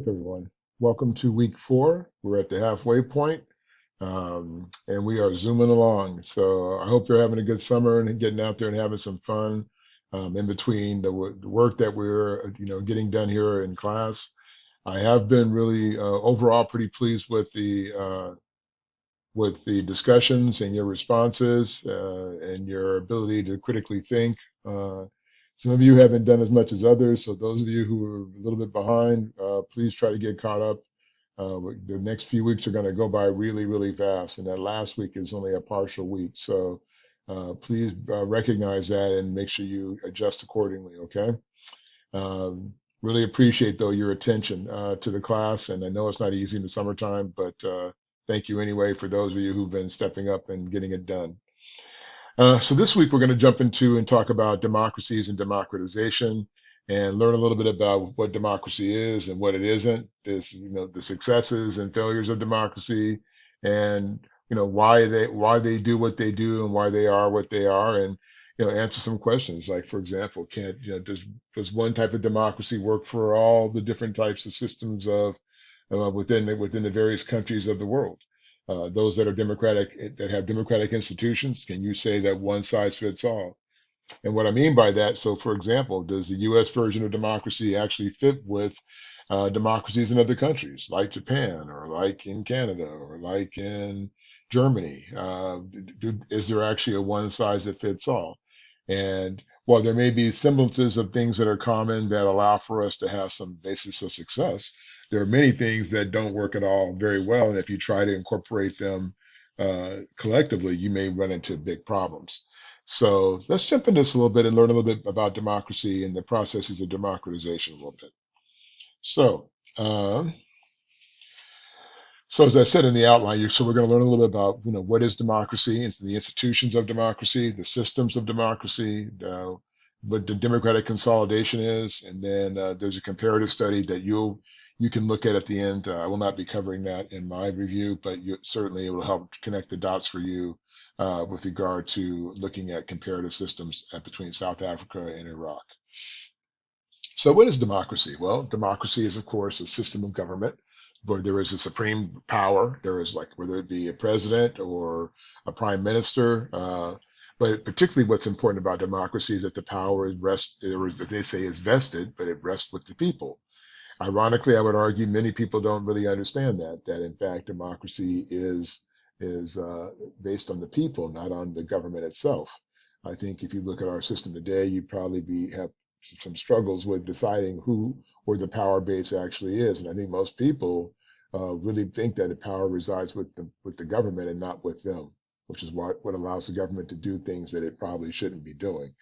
everyone? Welcome to week 4. We're at the halfway point, and we are zooming along. So I hope you're having a good summer and getting out there and having some fun in between the work that we're getting done here in class. I have been really overall pretty pleased with the discussions and your responses and your ability to critically think. Some of you haven't done as much as others, so those of you who are a little bit behind, please try to get caught up. The next few weeks are going to go by really, really fast, and that last week is only a partial week. So please recognize that and make sure you adjust accordingly, okay? Really appreciate, though, your attention to the class, and I know it's not easy in the summertime, but thank you anyway for those of you who've been stepping up and getting it done. So this week we're going to jump into and talk about democracies and democratization and learn a little bit about what democracy is and what it isn't, the successes and failures of democracy, and why they do what they do and why they are what they are, and answer some questions like, for example, can does one type of democracy work for all the different types of systems of within the various countries of the world? Those that are democratic, that have democratic institutions, can you say that one size fits all? And what I mean by that, so for example, does the US version of democracy actually fit with democracies in other countries, like Japan, or like in Canada, or like in Germany? Is there actually a one size that fits all? And while there may be semblances of things that are common that allow for us to have some basis of success, there are many things that don't work at all very well. And if you try to incorporate them collectively, you may run into big problems. So let's jump into this a little bit and learn a little bit about democracy and the processes of democratization a little bit. So, um, so as I said in the outline, so we're going to learn a little bit about, what is democracy and the institutions of democracy, the systems of democracy, what the democratic consolidation is, and then there's a comparative study that you can look at the end. I will not be covering that in my review, but certainly it will help connect the dots for you with regard to looking at comparative systems between South Africa and Iraq. So, what is democracy? Well, democracy is, of course, a system of government where there is a supreme power. There is, like, whether it be a president or a prime minister. But particularly, what's important about democracy is that the power or they say is vested, but it rests with the people. Ironically, I would argue many people don't really understand that in fact democracy is based on the people, not on the government itself. I think if you look at our system today, you'd probably have some struggles with deciding where the power base actually is. And I think most people really think that the power resides with the government and not with them, which is what allows the government to do things that it probably shouldn't be doing.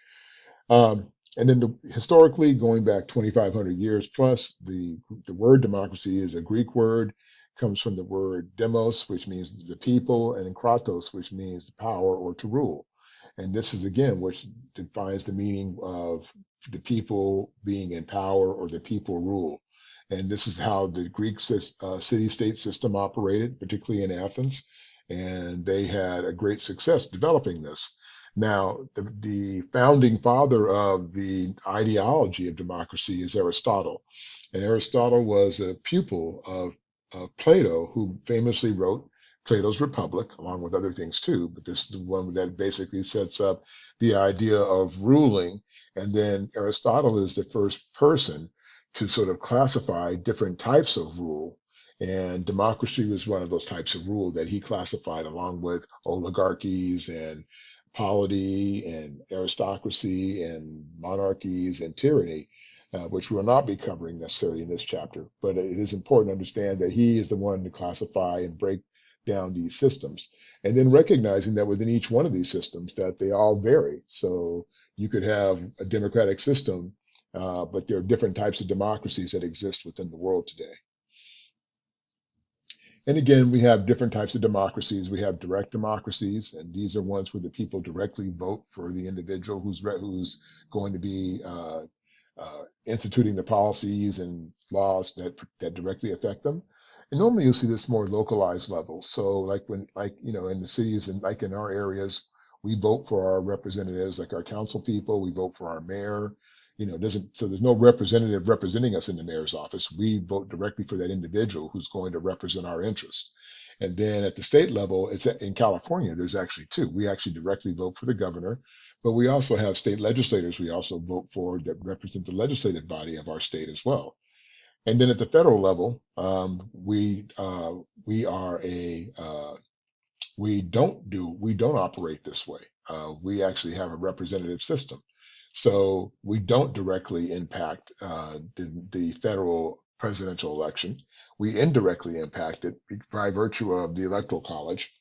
And then historically, going back 2,500 years plus, the word democracy is a Greek word, comes from the word demos, which means the people, and kratos, which means the power or to rule. And this is again, which defines the meaning of the people being in power or the people rule. And this is how the Greek city-state system operated, particularly in Athens. And they had a great success developing this. Now, the founding father of the ideology of democracy is Aristotle. And Aristotle was a pupil of Plato, who famously wrote Plato's Republic, along with other things too. But this is the one that basically sets up the idea of ruling. And then Aristotle is the first person to sort of classify different types of rule. And democracy was one of those types of rule that he classified, along with oligarchies and polity and aristocracy and monarchies and tyranny, which we'll not be covering necessarily in this chapter. But it is important to understand that he is the one to classify and break down these systems, and then recognizing that within each one of these systems that they all vary. So you could have a democratic system, but there are different types of democracies that exist within the world today. And again, we have different types of democracies. We have direct democracies, and these are ones where the people directly vote for the individual who's going to be instituting the policies and laws that directly affect them. And normally you'll see this more localized level. So in the cities and like in our areas, we vote for our representatives, like our council people, we vote for our mayor. doesn't, so there's no representative representing us in the mayor's office. We vote directly for that individual who's going to represent our interests. And then at the state level, it's in California, there's actually two. We actually directly vote for the governor, but we also have state legislators we also vote for that represent the legislative body of our state as well. And then at the federal level, we are a we don't operate this way. We actually have a representative system, so we don't directly impact the federal presidential election. We indirectly impact it by virtue of the electoral college,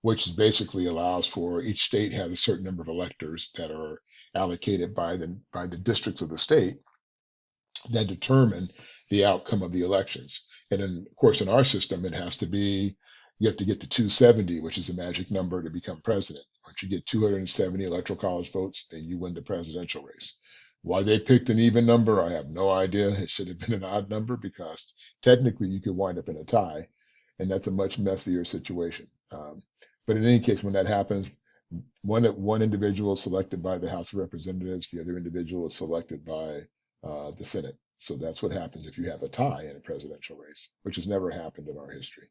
which basically allows for each state has a certain number of electors that are allocated by the districts of the state that determine the outcome of the elections. And then, of course, in our system, it has to be you have to get to 270, which is the magic number to become president. Once you get 270 electoral college votes, then you win the presidential race. Why they picked an even number, I have no idea. It should have been an odd number because technically you could wind up in a tie, and that's a much messier situation. But in any case, when that happens, one individual is selected by the House of Representatives, the other individual is selected by the Senate. So that's what happens if you have a tie in a presidential race, which has never happened in our history.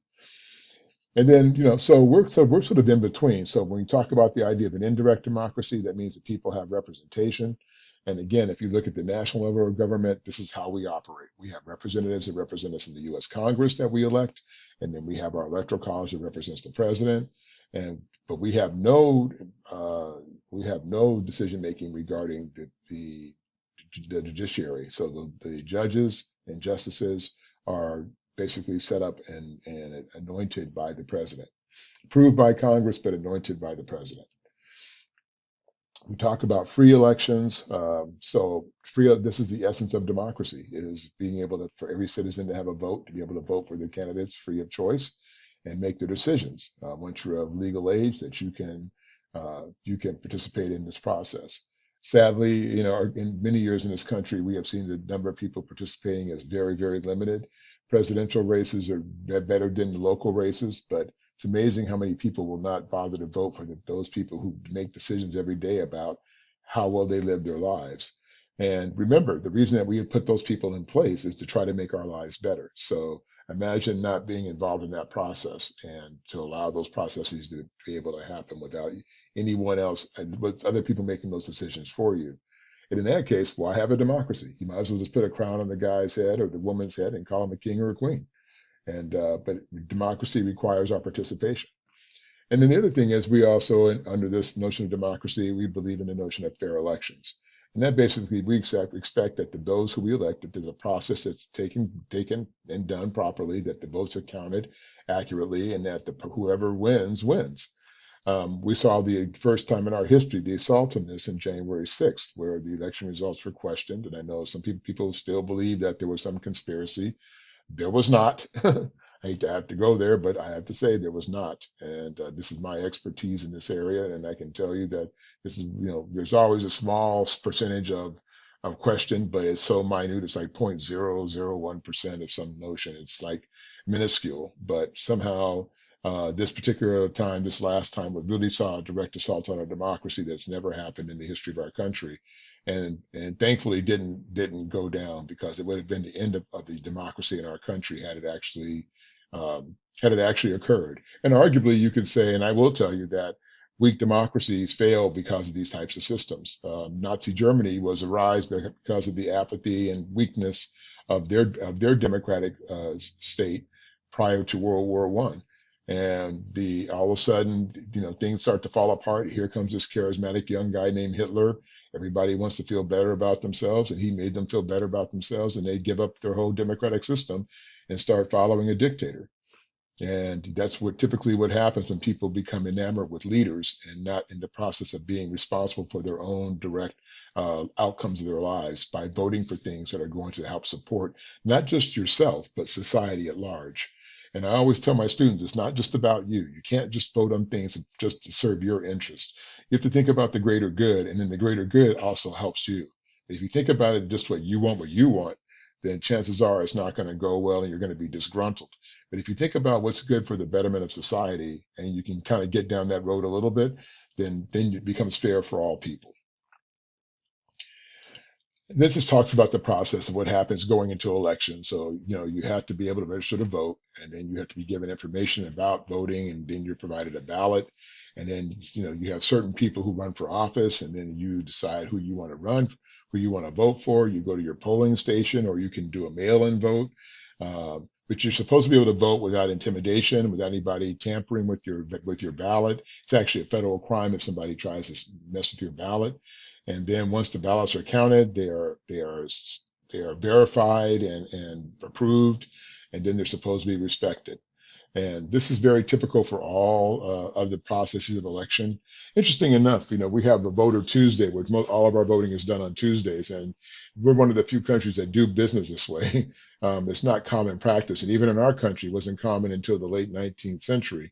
And then, so we're sort of in between. So when we talk about the idea of an indirect democracy, that means that people have representation. And again, if you look at the national level of government, this is how we operate. We have representatives that represent us in the U.S. Congress that we elect, and then we have our electoral college that represents the president. And but we have no decision making regarding the judiciary. So the judges and justices are basically set up and anointed by the president, approved by Congress, but anointed by the president. We talk about free elections. This is the essence of democracy, is being able to, for every citizen to have a vote, to be able to vote for their candidates free of choice and make their decisions. Once you're of legal age, that you can participate in this process. Sadly, in many years in this country, we have seen the number of people participating as very, very limited. Presidential races are better than the local races, but it's amazing how many people will not bother to vote for those people who make decisions every day about how well they live their lives. And remember, the reason that we have put those people in place is to try to make our lives better. So imagine not being involved in that process and to allow those processes to be able to happen without anyone else and with other people making those decisions for you. And in that case, why have a democracy? You might as well just put a crown on the guy's head or the woman's head and call him a king or a queen. And but democracy requires our participation. And then the other thing is we also, under this notion of democracy, we believe in the notion of fair elections. And that basically we expect that those who we elect, that there's a process that's taken and done properly, that the votes are counted accurately, and that whoever wins wins. We saw the first time in our history the assault on this in January 6th, where the election results were questioned. And I know some people still believe that there was some conspiracy. There was not. I hate to have to go there, but I have to say there was not. And this is my expertise in this area, and I can tell you that this is, there's always a small percentage of question, but it's so minute. It's like 0.001% of some notion. It's like minuscule, but somehow this last time, we really saw a direct assault on our democracy that's never happened in the history of our country, and thankfully didn't go down, because it would have been the end of the democracy in our country had it actually occurred. And arguably, you could say, and I will tell you that weak democracies fail because of these types of systems. Nazi Germany was a rise because of the apathy and weakness of their democratic state prior to World War One. And all of a sudden, things start to fall apart. Here comes this charismatic young guy named Hitler. Everybody wants to feel better about themselves, and he made them feel better about themselves, and they give up their whole democratic system and start following a dictator. And that's typically what happens when people become enamored with leaders and not in the process of being responsible for their own direct outcomes of their lives by voting for things that are going to help support not just yourself, but society at large. And I always tell my students, it's not just about you. You can't just vote on things just to serve your interest. You have to think about the greater good, and then the greater good also helps you. If you think about it just what you want, then chances are it's not going to go well and you're going to be disgruntled. But if you think about what's good for the betterment of society and you can kind of get down that road a little bit, then it becomes fair for all people. This just talks about the process of what happens going into election. So, you have to be able to register to vote, and then you have to be given information about voting, and then you're provided a ballot. And then, you have certain people who run for office, and then you decide who you want to run, who you want to vote for. You go to your polling station, or you can do a mail-in vote. But you're supposed to be able to vote without intimidation, without anybody tampering with your ballot. It's actually a federal crime if somebody tries to mess with your ballot. And then once the ballots are counted, they are verified and approved, and then they're supposed to be respected. And this is very typical for all of the processes of election. Interesting enough, we have the Voter Tuesday, which all of our voting is done on Tuesdays, and we're one of the few countries that do business this way. It's not common practice, and even in our country, it wasn't common until the late 19th century.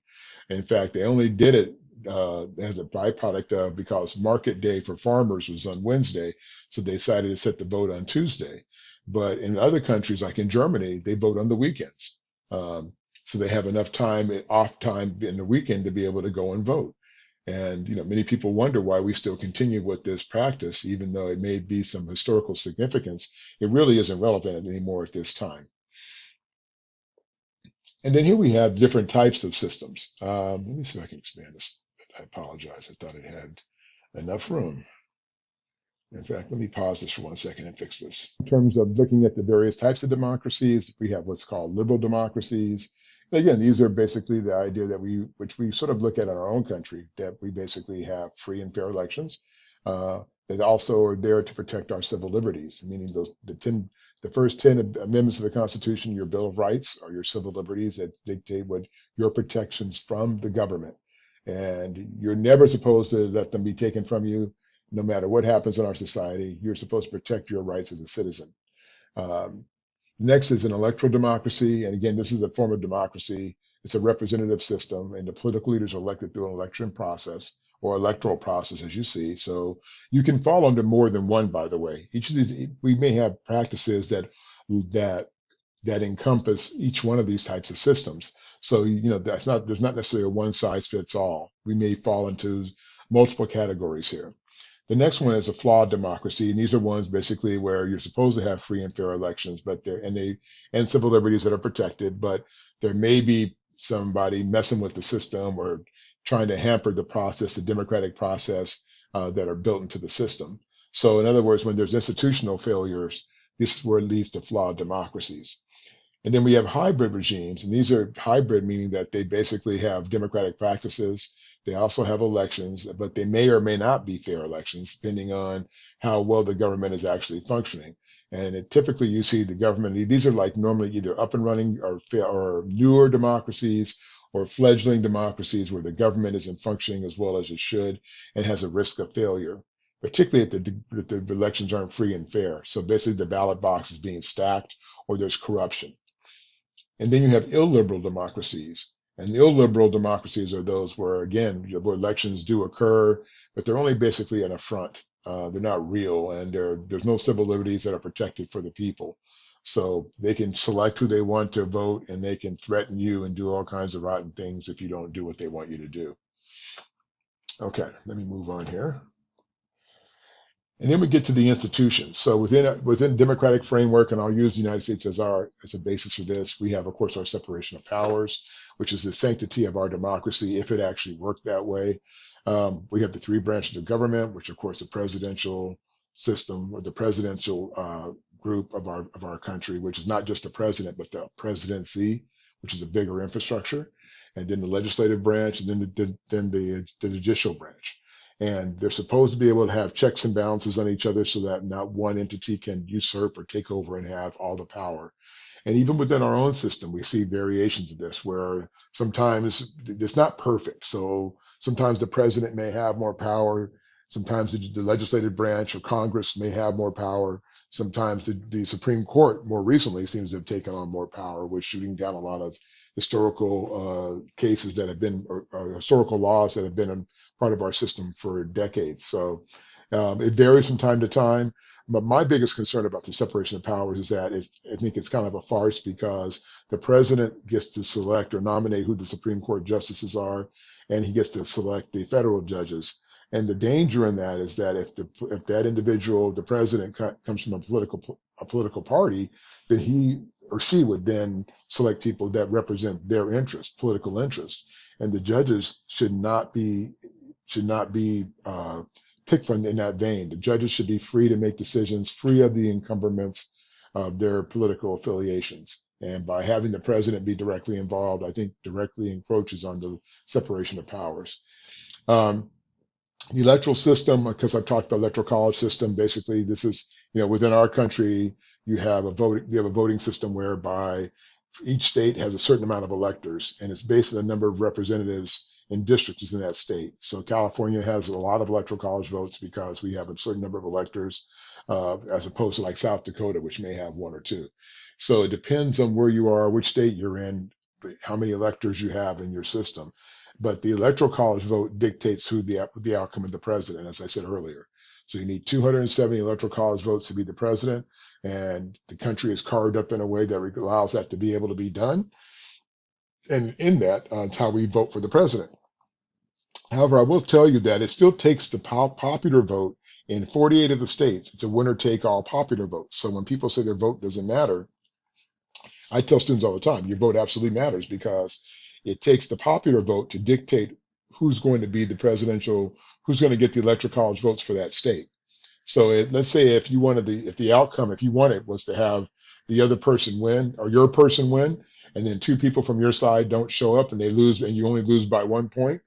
In fact, they only did it as a byproduct of because market day for farmers was on Wednesday, so they decided to set the vote on Tuesday. But in other countries, like in Germany, they vote on the weekends. Um, so they have enough time, off time in the weekend to be able to go and vote. And many people wonder why we still continue with this practice, even though it may be some historical significance. It really isn't relevant anymore at this time. And then here we have different types of systems. Let me see if I can expand this. I apologize. I thought it had enough room. In fact, let me pause this for 1 second and fix this. In terms of looking at the various types of democracies, we have what's called liberal democracies. Again, these are basically the idea which we sort of look at in our own country, that we basically have free and fair elections. That also are there to protect our civil liberties, meaning the first 10 amendments of the Constitution, your Bill of Rights, are your civil liberties that dictate what your protections from the government. And you're never supposed to let them be taken from you no matter what happens in our society. You're supposed to protect your rights as a citizen. Um, Next is an electoral democracy. And again, this is a form of democracy. It's a representative system, and the political leaders are elected through an election process or electoral process, as you see. So you can fall under more than one, by the way. Each of these, we may have practices that that encompass each one of these types of systems. So, there's not necessarily a one size fits all. We may fall into multiple categories here. The next one is a flawed democracy, and these are ones basically where you're supposed to have free and fair elections, but and civil liberties that are protected, but there may be somebody messing with the system or trying to hamper the process, the democratic process that are built into the system. So, in other words, when there's institutional failures, this is where it leads to flawed democracies. And then we have hybrid regimes, and these are hybrid meaning that they basically have democratic practices. They also have elections, but they may or may not be fair elections, depending on how well the government is actually functioning. And typically, you see the government; these are like normally either up and running or newer democracies or fledgling democracies where the government isn't functioning as well as it should and has a risk of failure, particularly if the elections aren't free and fair. So basically, the ballot box is being stacked or there's corruption. And then you have illiberal democracies. And the illiberal democracies are those where, again, where elections do occur, but they're only basically an affront. They're not real, and there's no civil liberties that are protected for the people. So they can select who they want to vote, and they can threaten you and do all kinds of rotten things if you don't do what they want you to do. Okay, let me move on here. And then we get to the institutions. So within democratic framework, and I'll use the United States as a basis for this, we have, of course, our separation of powers, which is the sanctity of our democracy, if it actually worked that way. We have the three branches of government, which, of course, the presidential system or the presidential group of our country, which is not just the president, but the presidency, which is a bigger infrastructure, and then the legislative branch, and then the judicial branch. And they're supposed to be able to have checks and balances on each other so that not one entity can usurp or take over and have all the power. And even within our own system, we see variations of this where sometimes it's not perfect. So sometimes the president may have more power. Sometimes the legislative branch or Congress may have more power. Sometimes the Supreme Court more recently seems to have taken on more power with shooting down a lot of historical cases that have been, or historical laws that have been part of our system for decades. So it varies from time to time. But my biggest concern about the separation of powers is that I think it's kind of a farce because the president gets to select or nominate who the Supreme Court justices are, and he gets to select the federal judges. And the danger in that is that if that individual, the president, comes from a political party, then he or she would then select people that represent their interest, political interest, and the judges should not be picked from in that vein. The judges should be free to make decisions, free of the encumbrance of their political affiliations. And by having the president be directly involved, I think directly encroaches on the separation of powers. Um, the electoral system, because I've talked about electoral college system, basically this is, within our country, you have a voting system whereby each state has a certain amount of electors, and it's based on the number of representatives in districts within that state. So California has a lot of electoral college votes because we have a certain number of electors, as opposed to like South Dakota, which may have one or two. So it depends on where you are, which state you're in, how many electors you have in your system. But the electoral college vote dictates who the outcome of the president, as I said earlier. So you need 270 electoral college votes to be the president, and the country is carved up in a way that allows that to be able to be done. And in that, it's how we vote for the president. However, I will tell you that it still takes the popular vote in 48 of the states. It's a winner take all popular vote. So when people say their vote doesn't matter, I tell students all the time, your vote absolutely matters because it takes the popular vote to dictate who's going to be the presidential, who's going to get the electoral college votes for that state. So let's say if the outcome, if you wanted was to have the other person win or your person win, and then two people from your side don't show up and they lose, and you only lose by 1 point,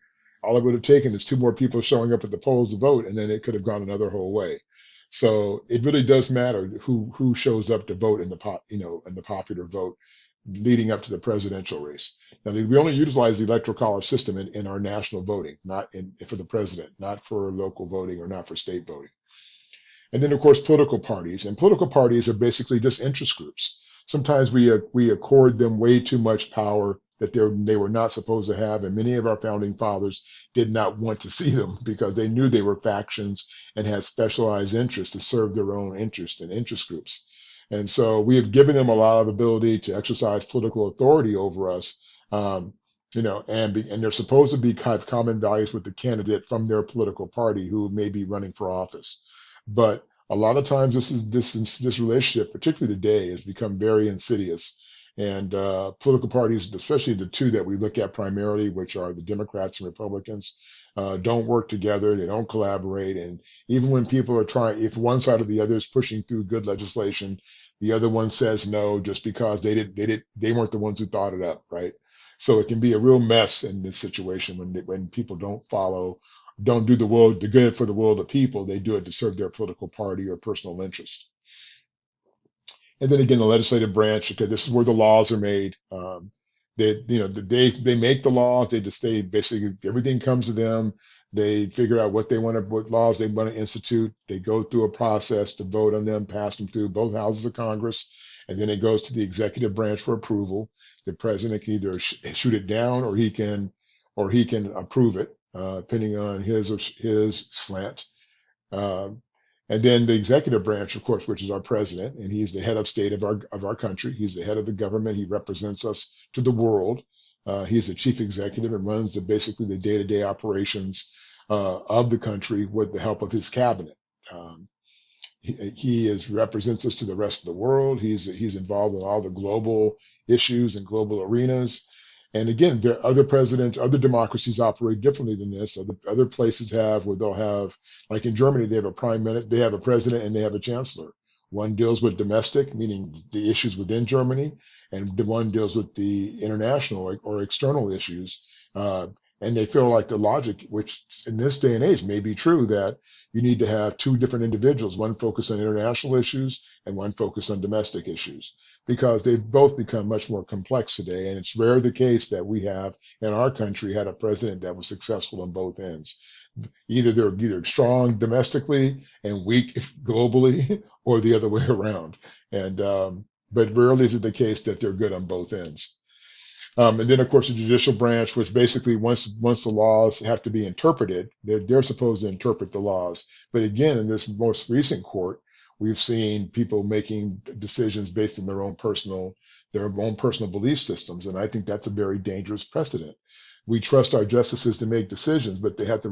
all it would have taken is two more people showing up at the polls to vote, and then it could have gone another whole way. So it really does matter who shows up to vote in the popular vote leading up to the presidential race. Now, we only utilize the electoral college system in our national voting, not for the president, not for local voting or not for state voting. And then, of course, political parties. And political parties are basically just interest groups. Sometimes we accord them way too much power that they were not supposed to have. And many of our founding fathers did not want to see them because they knew they were factions and had specialized interests to serve their own interests and interest groups. And so we have given them a lot of ability to exercise political authority over us. Um, and they're supposed to have common values with the candidate from their political party who may be running for office. But a lot of times, this relationship, particularly today, has become very insidious. And political parties, especially the two that we look at primarily, which are the Democrats and Republicans, don't work together. They don't collaborate. And even when people are trying, if one side or the other is pushing through good legislation, the other one says no just because they weren't the ones who thought it up, right? So it can be a real mess in this situation when people don't do the good for the will of the people. They do it to serve their political party or personal interest. And then again, the legislative branch, okay, this is where the laws are made. They make the laws. They basically everything comes to them. They figure out what laws they want to institute. They go through a process to vote on them, pass them through both houses of Congress, and then it goes to the executive branch for approval. The president can either shoot it down or he can approve it, depending on his slant. Um, and then the executive branch, of course, which is our president, and he's the head of state of our country. He's the head of the government. He represents us to the world. He's the chief executive and runs basically the day-to-day operations of the country with the help of his cabinet. Um, he represents us to the rest of the world. He's involved in all the global issues and global arenas. And again, there are other presidents, other democracies operate differently than this. Other places have where they'll have, like in Germany, they have a prime minister, they have a president, and they have a chancellor. One deals with domestic, meaning the issues within Germany, and the one deals with the international or external issues. Uh, and they feel like the logic, which in this day and age may be true, that you need to have two different individuals, one focused on international issues and one focused on domestic issues, because they've both become much more complex today. And it's rare the case that we have in our country had a president that was successful on both ends. Either they're strong domestically and weak globally, or the other way around. And but rarely is it the case that they're good on both ends. And then, of course, the judicial branch, which basically once the laws have to be interpreted, they're supposed to interpret the laws. But again, in this most recent court, we've seen people making decisions based on their own personal belief systems, and I think that's a very dangerous precedent. we trust our justices to make decisions, but they have to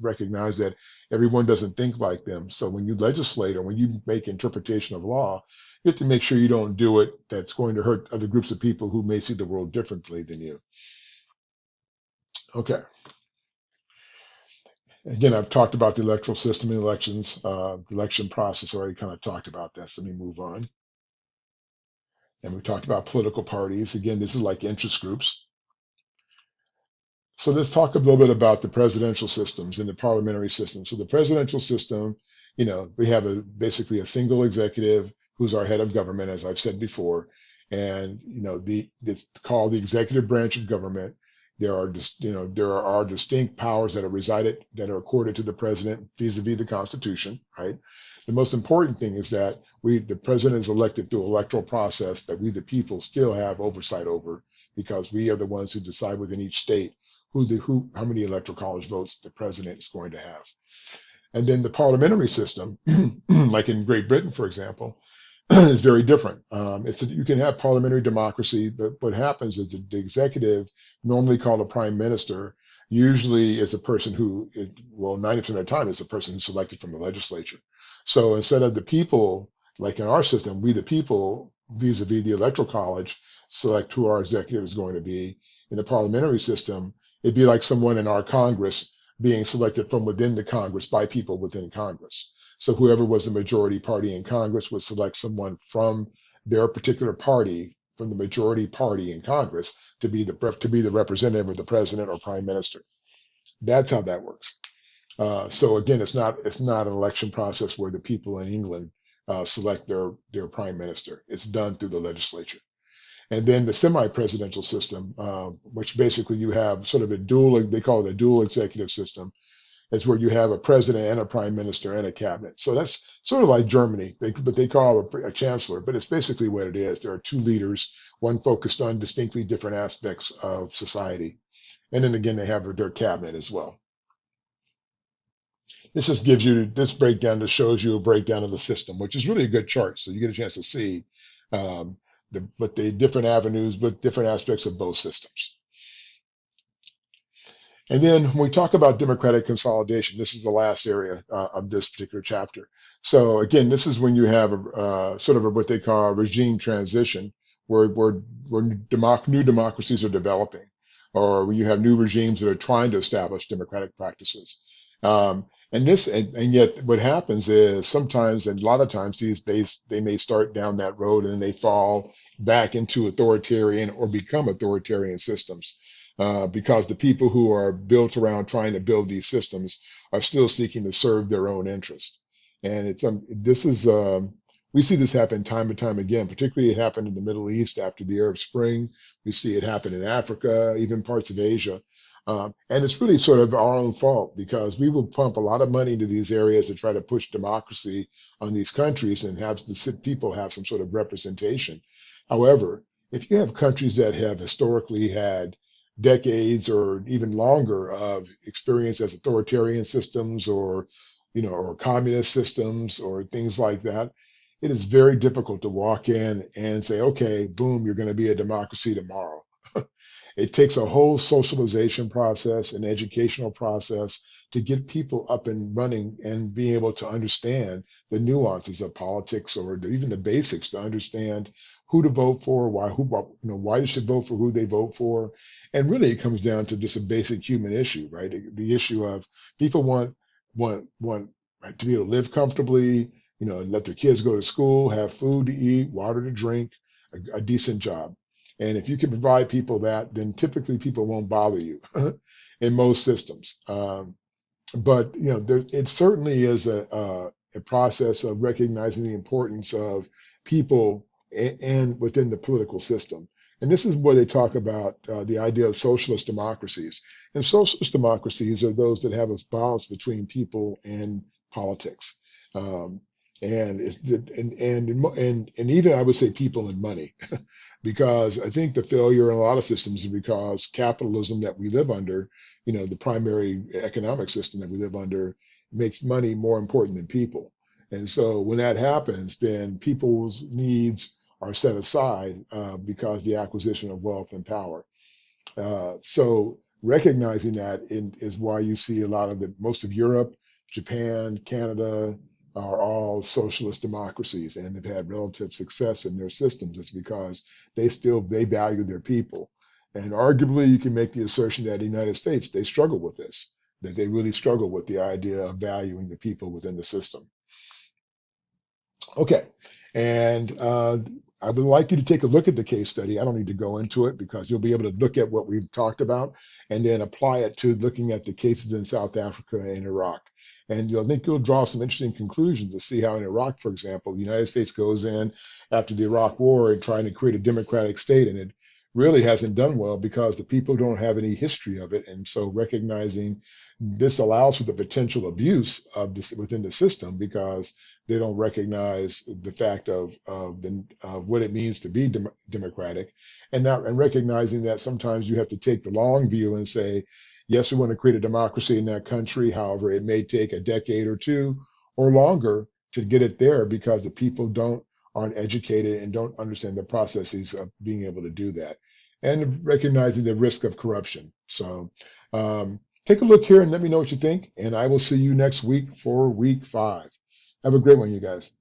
recognize that everyone doesn't think like them. So when you legislate or when you make interpretation of law, you have to make sure you don't do it that's going to hurt other groups of people who may see the world differently than you. Okay. Again, I've talked about the electoral system and elections, the election process. Already kind of talked about that. So let me move on. And we talked about political parties. Again, this is like interest groups. So let's talk a little bit about the presidential systems and the parliamentary system. So the presidential system, we have basically a single executive who's our head of government, as I've said before, and it's called the executive branch of government. There are distinct powers that are accorded to the president vis-a-vis the Constitution, right? The most important thing is that the president is elected through electoral process that we, the people, still have oversight over because we are the ones who decide within each state how many electoral college votes the president is going to have. And then the parliamentary system, like in Great Britain, for example, is very different. You can have parliamentary democracy, but what happens is the executive, normally called a prime minister, usually is a person who, well, 90% of the time is a person who's selected from the legislature. So instead of the people, like in our system, we the people, vis-a-vis the electoral college, select who our executive is going to be. In the parliamentary system, it'd be like someone in our Congress being selected from within the Congress by people within Congress. So whoever was the majority party in Congress would select someone from their particular party, from the majority party in Congress, to be the representative of the president or prime minister. That's how that works. So again, it's not an election process where the people in England select their prime minister. It's done through the legislature. And then the semi-presidential system, which basically you have sort of they call it a dual executive system, is where you have a president and a prime minister and a cabinet. So that's sort of like Germany, but they call it a chancellor, but it's basically what it is. There are two leaders, one focused on distinctly different aspects of society. And then again, they have their cabinet as well. This just gives you this breakdown that shows you a breakdown of the system, which is really a good chart. So you get a chance to see um, the different avenues, but different aspects of both systems. And then when we talk about democratic consolidation, this is the last area of this particular chapter. So again, this is when you have sort of what they call a regime transition, where new democracies are developing, or when you have new regimes that are trying to establish democratic practices. And yet what happens is sometimes, and a lot of times these days, they may start down that road and they fall back into authoritarian or become authoritarian systems because the people who are built around trying to build these systems are still seeking to serve their own interest. And we see this happen time and time again. Particularly, it happened in the Middle East after the Arab Spring. We see it happen in Africa, even parts of Asia. And it's really sort of our own fault because we will pump a lot of money into these areas to try to push democracy on these countries and have the people have some sort of representation. However, if you have countries that have historically had decades or even longer of experience as authoritarian systems or communist systems or things like that, it is very difficult to walk in and say, okay, boom, you're going to be a democracy tomorrow. It takes a whole socialization process, an educational process to get people up and running and being able to understand the nuances of politics or even the basics to understand who to vote for, why they should vote for who they vote for. And really it comes down to just a basic human issue, right? The issue of people want right, to be able to live comfortably, let their kids go to school, have food to eat, water to drink, a decent job. And if you can provide people that, then typically people won't bother you in most systems. But it certainly is a process of recognizing the importance of people and within the political system. And this is where they talk about the idea of socialist democracies. And socialist democracies are those that have a balance between people and politics. Um, and even I would say people and money, because I think the failure in a lot of systems is because capitalism that we live under, the primary economic system that we live under, makes money more important than people. And so when that happens, then people's needs are set aside because the acquisition of wealth and power. So recognizing that is why you see a lot of the most of Europe, Japan, Canada are all socialist democracies and have had relative success in their systems. It's because they value their people. And arguably, you can make the assertion that the United States, they struggle with this, that they really struggle with the idea of valuing the people within the system. Okay, and I would like you to take a look at the case study. I don't need to go into it because you'll be able to look at what we've talked about and then apply it to looking at the cases in South Africa and Iraq. And you'll think you'll draw some interesting conclusions to see how in Iraq, for example, the United States goes in after the Iraq War and trying to create a democratic state, and it really hasn't done well because the people don't have any history of it. And so recognizing this allows for the potential abuse of this within the system because they don't recognize the fact of what it means to be democratic, and recognizing that sometimes you have to take the long view and say, yes, we want to create a democracy in that country. However, it may take a decade or two or longer to get it there because the people don't aren't educated and don't understand the processes of being able to do that, and recognizing the risk of corruption. So. Take a look here and let me know what you think. And I will see you next week for week 5. Have a great one, you guys.